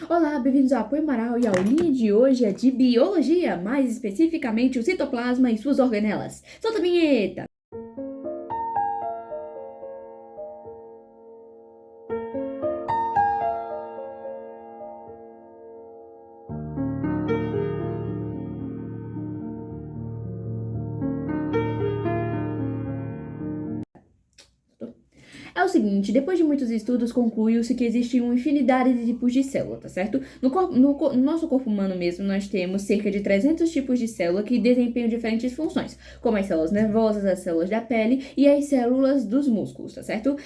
Olá, bem-vindos ao Apoio Amaral e a aulinha de hoje é de Biologia, mais especificamente o citoplasma e suas organelas. Solta a vinheta! É o seguinte, depois de muitos estudos, concluiu-se que existe uma infinidade de tipos de célula, tá certo? No nosso corpo humano mesmo, nós temos cerca de 300 tipos de célula que desempenham diferentes funções, como as células nervosas, as células da pele e as células dos músculos, tá certo?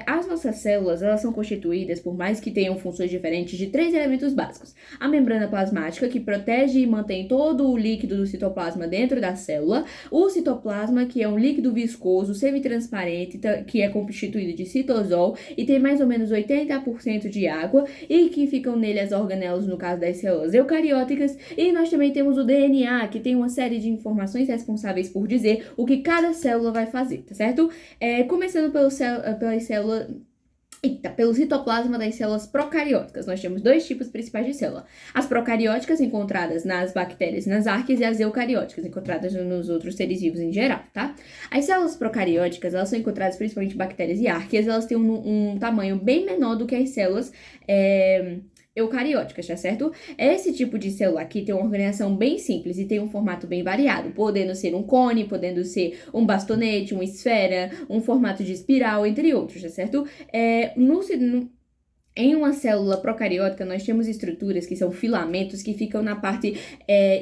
As nossas células, elas são constituídas, por mais que tenham funções diferentes, de 3 elementos básicos. A membrana plasmática, que protege e mantém todo o líquido do citoplasma dentro da célula. O citoplasma, que é um líquido viscoso, semitransparente, que é constituído de citosol e tem mais ou menos 80% de água e que ficam nele as organelas, no caso das células eucarióticas. E nós também temos o DNA, que tem uma série de informações responsáveis por dizer o que cada célula vai fazer, tá certo? Começando pelas células... pelo citoplasma das células procarióticas. Nós temos dois tipos principais de célula. As procarióticas, encontradas nas bactérias e nas arqueias, e as eucarióticas, encontradas nos outros seres vivos em geral, tá? As células procarióticas, elas são encontradas principalmente em bactérias e arqueias, elas têm um tamanho bem menor do que as células eucarióticas, tá certo? Esse tipo de célula aqui tem uma organização bem simples e tem um formato bem variado, podendo ser um cone, podendo ser um bastonete, uma esfera, um formato de espiral, entre outros, tá certo? Em uma célula procariótica, nós temos estruturas que são filamentos que ficam na parte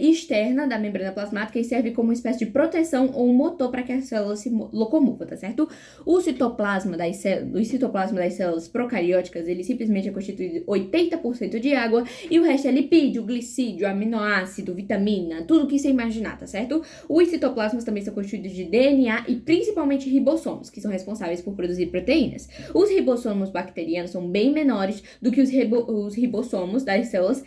externa da membrana plasmática e servem como uma espécie de proteção ou um motor para que a célula se locomova, tá certo? O citoplasma das células procarióticas, ele simplesmente é constituído de 80% de água e o resto é lipídio, glicídio, aminoácido, vitamina, tudo que você imaginar, tá certo? Os citoplasmas também são constituídos de DNA e principalmente ribossomos, que são responsáveis por produzir proteínas. Os ribossomos bacterianos são bem menores do que os ribossomos das células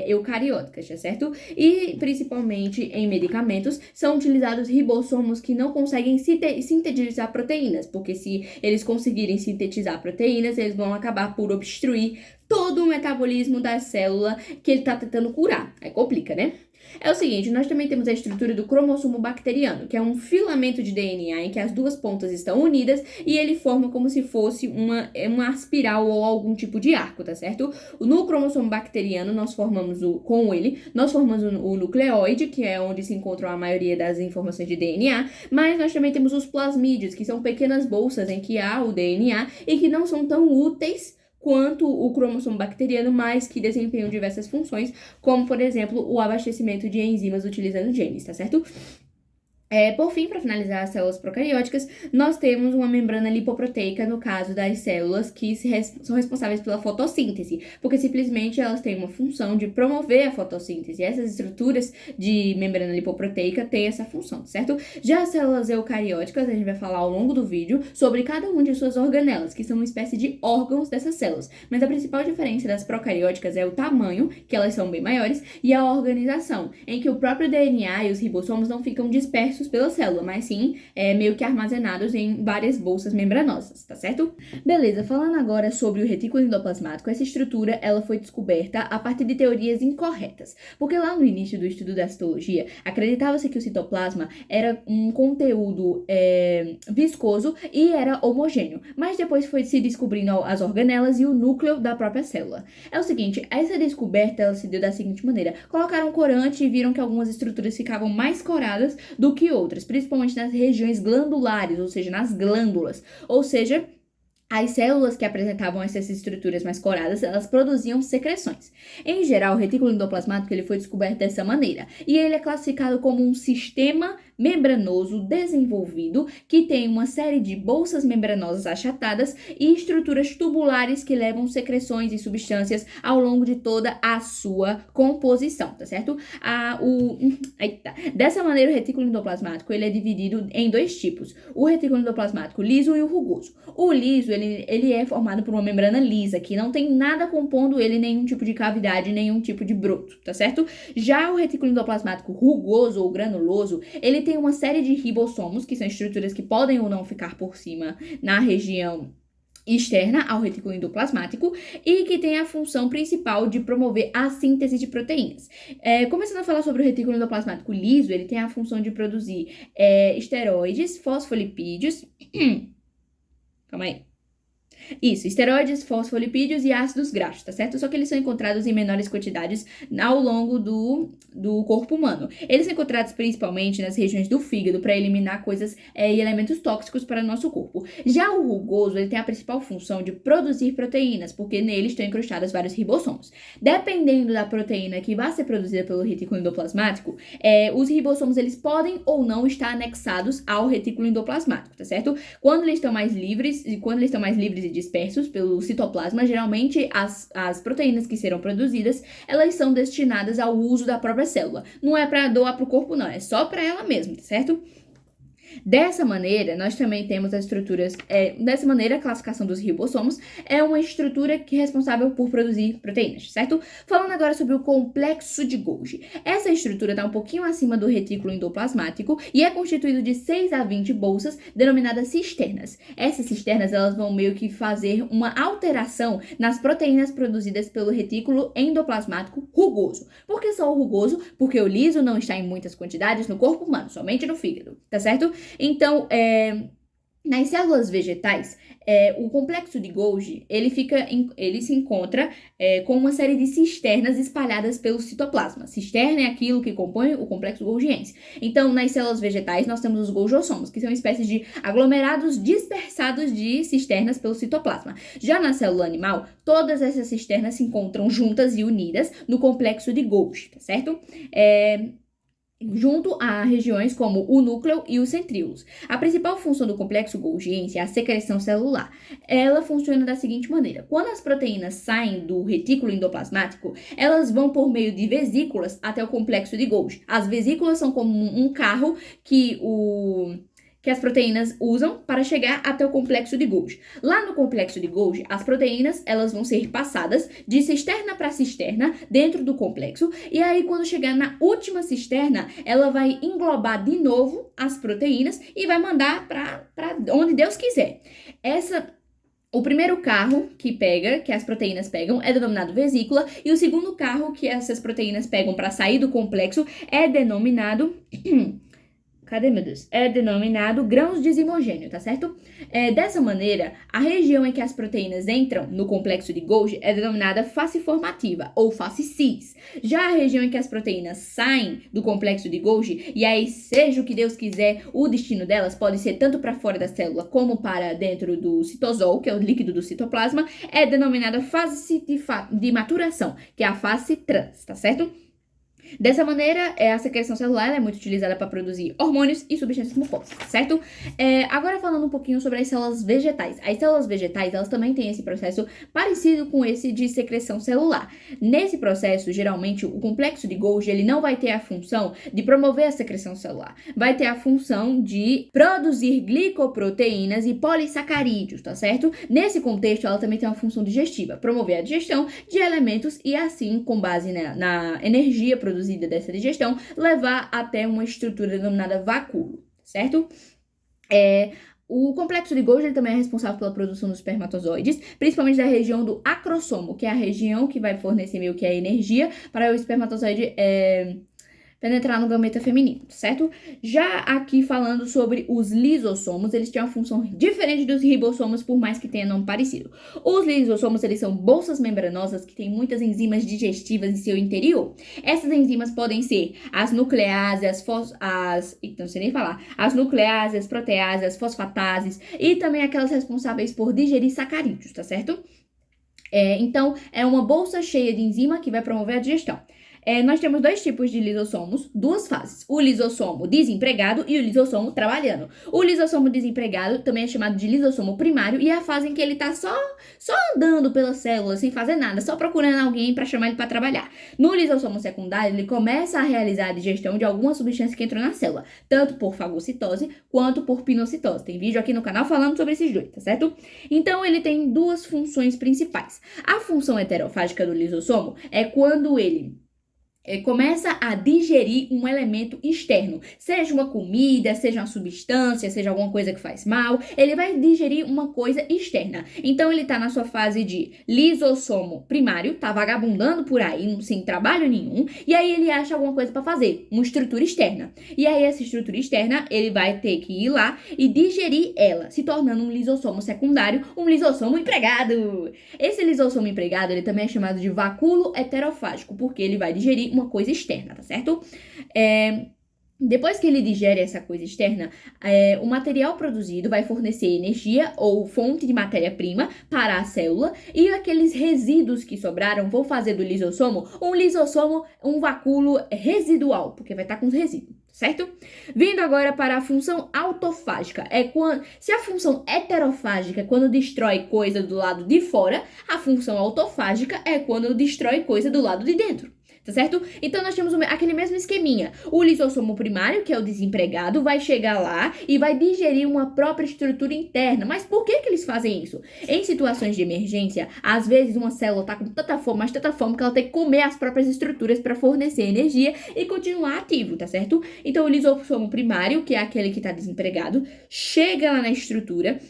eucarióticas, tá certo? E, principalmente em medicamentos, são utilizados ribossomos que não conseguem sintetizar proteínas, porque se eles conseguirem sintetizar proteínas, eles vão acabar por obstruir todo o metabolismo da célula que ele está tentando curar. Aí complica, né? É o seguinte, nós também temos a estrutura do cromossomo bacteriano, que é um filamento de DNA em que as duas pontas estão unidas e ele forma como se fosse uma espiral ou algum tipo de arco, tá certo? No cromossomo bacteriano, nós formamos o nucleóide, que é onde se encontram a maioria das informações de DNA, mas nós também temos os plasmídeos, que são pequenas bolsas em que há o DNA e que não são tão úteis quanto o cromossomo bacteriano, mas que desempenham diversas funções, como, por exemplo, o abastecimento de enzimas utilizando genes, tá certo? Por fim, para finalizar as células procarióticas, nós temos uma membrana lipoproteica no caso das células que são responsáveis pela fotossíntese, porque simplesmente elas têm uma função de promover a fotossíntese. E essas estruturas de membrana lipoproteica têm essa função, certo? Já as células eucarióticas, a gente vai falar ao longo do vídeo sobre cada uma de suas organelas, que são uma espécie de órgãos dessas células. Mas a principal diferença das procarióticas é o tamanho, que elas são bem maiores, e a organização, em que o próprio DNA e os ribossomos não ficam dispersos pela célula, mas sim meio que armazenados em várias bolsas membranosas, tá certo? Beleza, falando agora sobre o retículo endoplasmático, essa estrutura ela foi descoberta a partir de teorias incorretas, porque lá no início do estudo da citologia, acreditava-se que o citoplasma era um conteúdo viscoso e era homogêneo, mas depois foi se descobrindo as organelas e o núcleo da própria célula. É o seguinte, essa descoberta ela se deu da seguinte maneira: colocaram corante e viram que algumas estruturas ficavam mais coradas do que outras, principalmente nas regiões glandulares, ou seja, nas glândulas. Ou seja, as células que apresentavam essas estruturas mais coradas, elas produziam secreções. Em geral, o retículo endoplasmático ele foi descoberto dessa maneira, e ele é classificado como um sistema membranoso desenvolvido que tem uma série de bolsas membranosas achatadas e estruturas tubulares que levam secreções e substâncias ao longo de toda a sua composição, tá certo? Dessa maneira, o retículo endoplasmático ele é dividido em dois tipos: o retículo endoplasmático liso e o rugoso. O liso ele é formado por uma membrana lisa que não tem nada compondo ele, nenhum tipo de cavidade, nenhum tipo de broto, tá certo? Já o retículo endoplasmático rugoso ou granuloso, ele tem uma série de ribossomos, que são estruturas que podem ou não ficar por cima na região externa ao retículo endoplasmático e que tem a função principal de promover a síntese de proteínas. Começando a falar sobre o retículo endoplasmático liso, ele tem a função de produzir esteroides, fosfolipídios... Calma aí. Isso, esteroides, fosfolipídios e ácidos graxos, tá certo? Só que eles são encontrados em menores quantidades ao longo do corpo humano. Eles são encontrados principalmente nas regiões do fígado para eliminar coisas e elementos tóxicos para o nosso corpo. Já o rugoso, ele tem a principal função de produzir proteínas, porque nele estão incrustados vários ribossomos. Dependendo da proteína que vai ser produzida pelo retículo endoplasmático, os ribossomos, eles podem ou não estar anexados ao retículo endoplasmático, tá certo? Quando eles estão mais livres e dispersos pelo citoplasma, geralmente as proteínas que serão produzidas, elas são destinadas ao uso da própria célula. Não é para doar para o corpo, não, é só para ela mesma, certo? Dessa maneira, nós também temos as estruturas... dessa maneira, a classificação dos ribossomos é uma estrutura que é responsável por produzir proteínas, certo? Falando agora sobre o complexo de Golgi. Essa estrutura está um pouquinho acima do retículo endoplasmático e é constituído de 6 a 20 bolsas denominadas cisternas. Essas cisternas, elas vão meio que fazer uma alteração nas proteínas produzidas pelo retículo endoplasmático rugoso. Por que só o rugoso? Porque o liso não está em muitas quantidades no corpo humano, somente no fígado, tá certo? Então, nas células vegetais, o complexo de Golgi, ele se encontra com uma série de cisternas espalhadas pelo citoplasma. Cisterna é aquilo que compõe o complexo golgiense. Então, nas células vegetais, nós temos os golgiossomos, que são espécies de aglomerados dispersados de cisternas pelo citoplasma. Já na célula animal, todas essas cisternas se encontram juntas e unidas no complexo de Golgi, tá certo? Junto a regiões como o núcleo e os centríolos. A principal função do complexo golgiense é a secreção celular. Ela funciona da seguinte maneira: quando as proteínas saem do retículo endoplasmático, elas vão por meio de vesículas até o complexo de Golgi. As vesículas são como um carro que as proteínas usam para chegar até o complexo de Golgi. Lá no complexo de Golgi, as proteínas, elas vão ser passadas de cisterna para cisterna dentro do complexo, e aí quando chegar na última cisterna, ela vai englobar de novo as proteínas e vai mandar para onde Deus quiser. O primeiro carro que as proteínas pegam, é denominado vesícula, e o segundo carro que essas proteínas pegam para sair do complexo é denominado... Cadê, meu Deus? É denominado grãos de zimogênio, tá certo? Dessa maneira, a região em que as proteínas entram no complexo de Golgi é denominada face formativa, ou face cis. Já a região em que as proteínas saem do complexo de Golgi, e aí seja o que Deus quiser, o destino delas pode ser tanto para fora da célula como para dentro do citosol, que é o líquido do citoplasma, é denominada fase de maturação, que é a fase trans, tá certo? Dessa maneira, a secreção celular é muito utilizada para produzir hormônios e substâncias mucosas, certo? Agora falando um pouquinho sobre as células vegetais. As células vegetais, elas também têm esse processo parecido com esse de secreção celular. Nesse processo, geralmente, o complexo de Golgi, ele não vai ter a função de promover a secreção celular. Vai ter a função de produzir glicoproteínas e polissacarídeos, tá certo? Nesse contexto, ela também tem uma função digestiva, promover a digestão de elementos e assim, com base na energia produzida dessa digestão, levar até uma estrutura denominada vacúolo, certo? O complexo de Golgi também é responsável pela produção dos espermatozoides, principalmente da região do acrossomo, que é a região que vai fornecer meio que a energia para o espermatozoide penetrar no gameta feminino, certo? Já aqui falando sobre os lisossomos, eles têm uma função diferente dos ribossomos, por mais que tenha nome parecido. Os lisossomos, eles são bolsas membranosas que têm muitas enzimas digestivas em seu interior. Essas enzimas podem ser as nucleases, as nucleases, as proteases, as fosfatases e também aquelas responsáveis por digerir sacarídeos, tá certo? Então, é uma bolsa cheia de enzima que vai promover a digestão. Nós temos dois tipos de lisossomos, duas fases. O lisossomo desempregado e o lisossomo trabalhando. O lisossomo desempregado também é chamado de lisossomo primário e é a fase em que ele tá só andando pela célula, sem fazer nada, só procurando alguém para chamar ele para trabalhar. No lisossomo secundário, ele começa a realizar a digestão de alguma substância que entrou na célula, tanto por fagocitose quanto por pinocitose. Tem vídeo aqui no canal falando sobre esses dois, tá certo? Então, ele tem duas funções principais. A função heterofágica do lisossomo é quando ele começa a digerir um elemento externo, seja uma comida, seja uma substância, seja alguma coisa que faz mal, ele vai digerir uma coisa externa. Então ele tá na sua fase de lisossomo primário, tá vagabundando por aí, sem trabalho nenhum, e aí ele acha alguma coisa para fazer, uma estrutura externa. E aí essa estrutura externa, ele vai ter que ir lá e digerir ela, se tornando um lisossomo secundário, um lisossomo empregado. Esse lisossomo empregado, ele também é chamado de vacúolo heterofágico, porque ele vai digerir uma coisa externa, tá certo? Depois que ele digere essa coisa externa, o material produzido vai fornecer energia ou fonte de matéria-prima para a célula e aqueles resíduos que sobraram vão fazer do lisossomo um vacúolo residual, porque vai estar com os resíduos, certo? Vindo agora para a função autofágica, se a função heterofágica é quando destrói coisa do lado de fora, a função autofágica é quando destrói coisa do lado de dentro. Tá certo? Então nós temos aquele mesmo esqueminha. O lisossomo primário, que é o desempregado, vai chegar lá e vai digerir uma própria estrutura interna. Mas por que eles fazem isso? Em situações de emergência, às vezes uma célula tá com tanta fome, mas tanta fome que ela tem que comer as próprias estruturas para fornecer energia e continuar ativo, tá certo? Então o lisossomo primário, que é aquele que tá desempregado, chega lá na estrutura.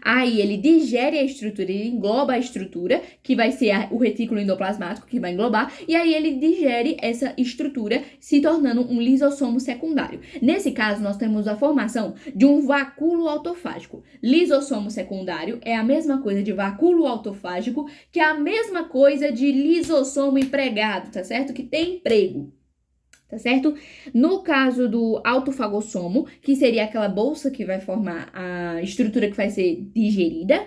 Aí ele digere a estrutura, ele engloba a estrutura, que vai ser o retículo endoplasmático, que vai englobar, e aí ele digere essa estrutura, se tornando um lisossomo secundário. Nesse caso, nós temos a formação de um vacúolo autofágico. Lisossomo secundário é a mesma coisa de vacúolo autofágico, que é a mesma coisa de lisossomo empregado, tá certo? Que tem emprego. Tá certo? No caso do autofagossomo, que seria aquela bolsa que vai formar a estrutura que vai ser digerida,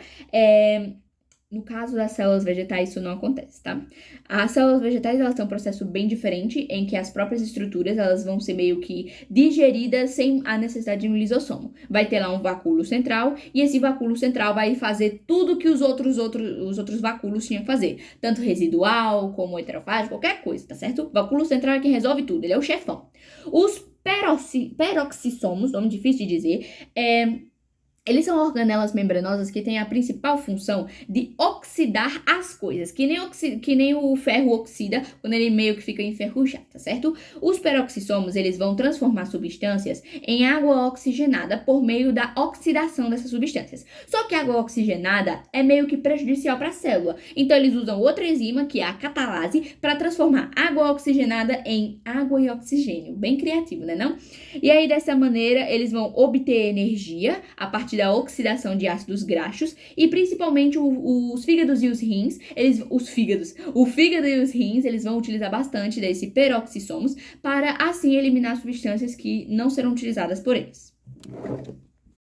no caso das células vegetais, isso não acontece, tá? As células vegetais, elas têm um processo bem diferente, em que as próprias estruturas, elas vão ser meio que digeridas sem a necessidade de um lisossomo. Vai ter lá um vacúolo central, e esse vacúolo central vai fazer tudo que os outros vacúolos tinham que fazer. Tanto residual, como heterofágico, qualquer coisa, tá certo? O vacúolo central é quem resolve tudo, ele é o chefão. Os peroxissomos, nome difícil de dizer, eles são organelas membranosas que têm a principal função de oxidar as coisas, que nem o ferro oxida quando ele meio que fica enferrujado, tá certo? Os peroxissomos, eles vão transformar substâncias em água oxigenada por meio da oxidação dessas substâncias. Só que a água oxigenada é meio que prejudicial para a célula, então eles usam outra enzima, que é a catalase, para transformar água oxigenada em água e oxigênio. Bem criativo, né não? E aí, dessa maneira, eles vão obter energia a partir da oxidação de ácidos graxos e principalmente os fígados e os rins, o fígado e os rins, eles vão utilizar bastante desse peroxissomos para assim eliminar substâncias que não serão utilizadas por eles.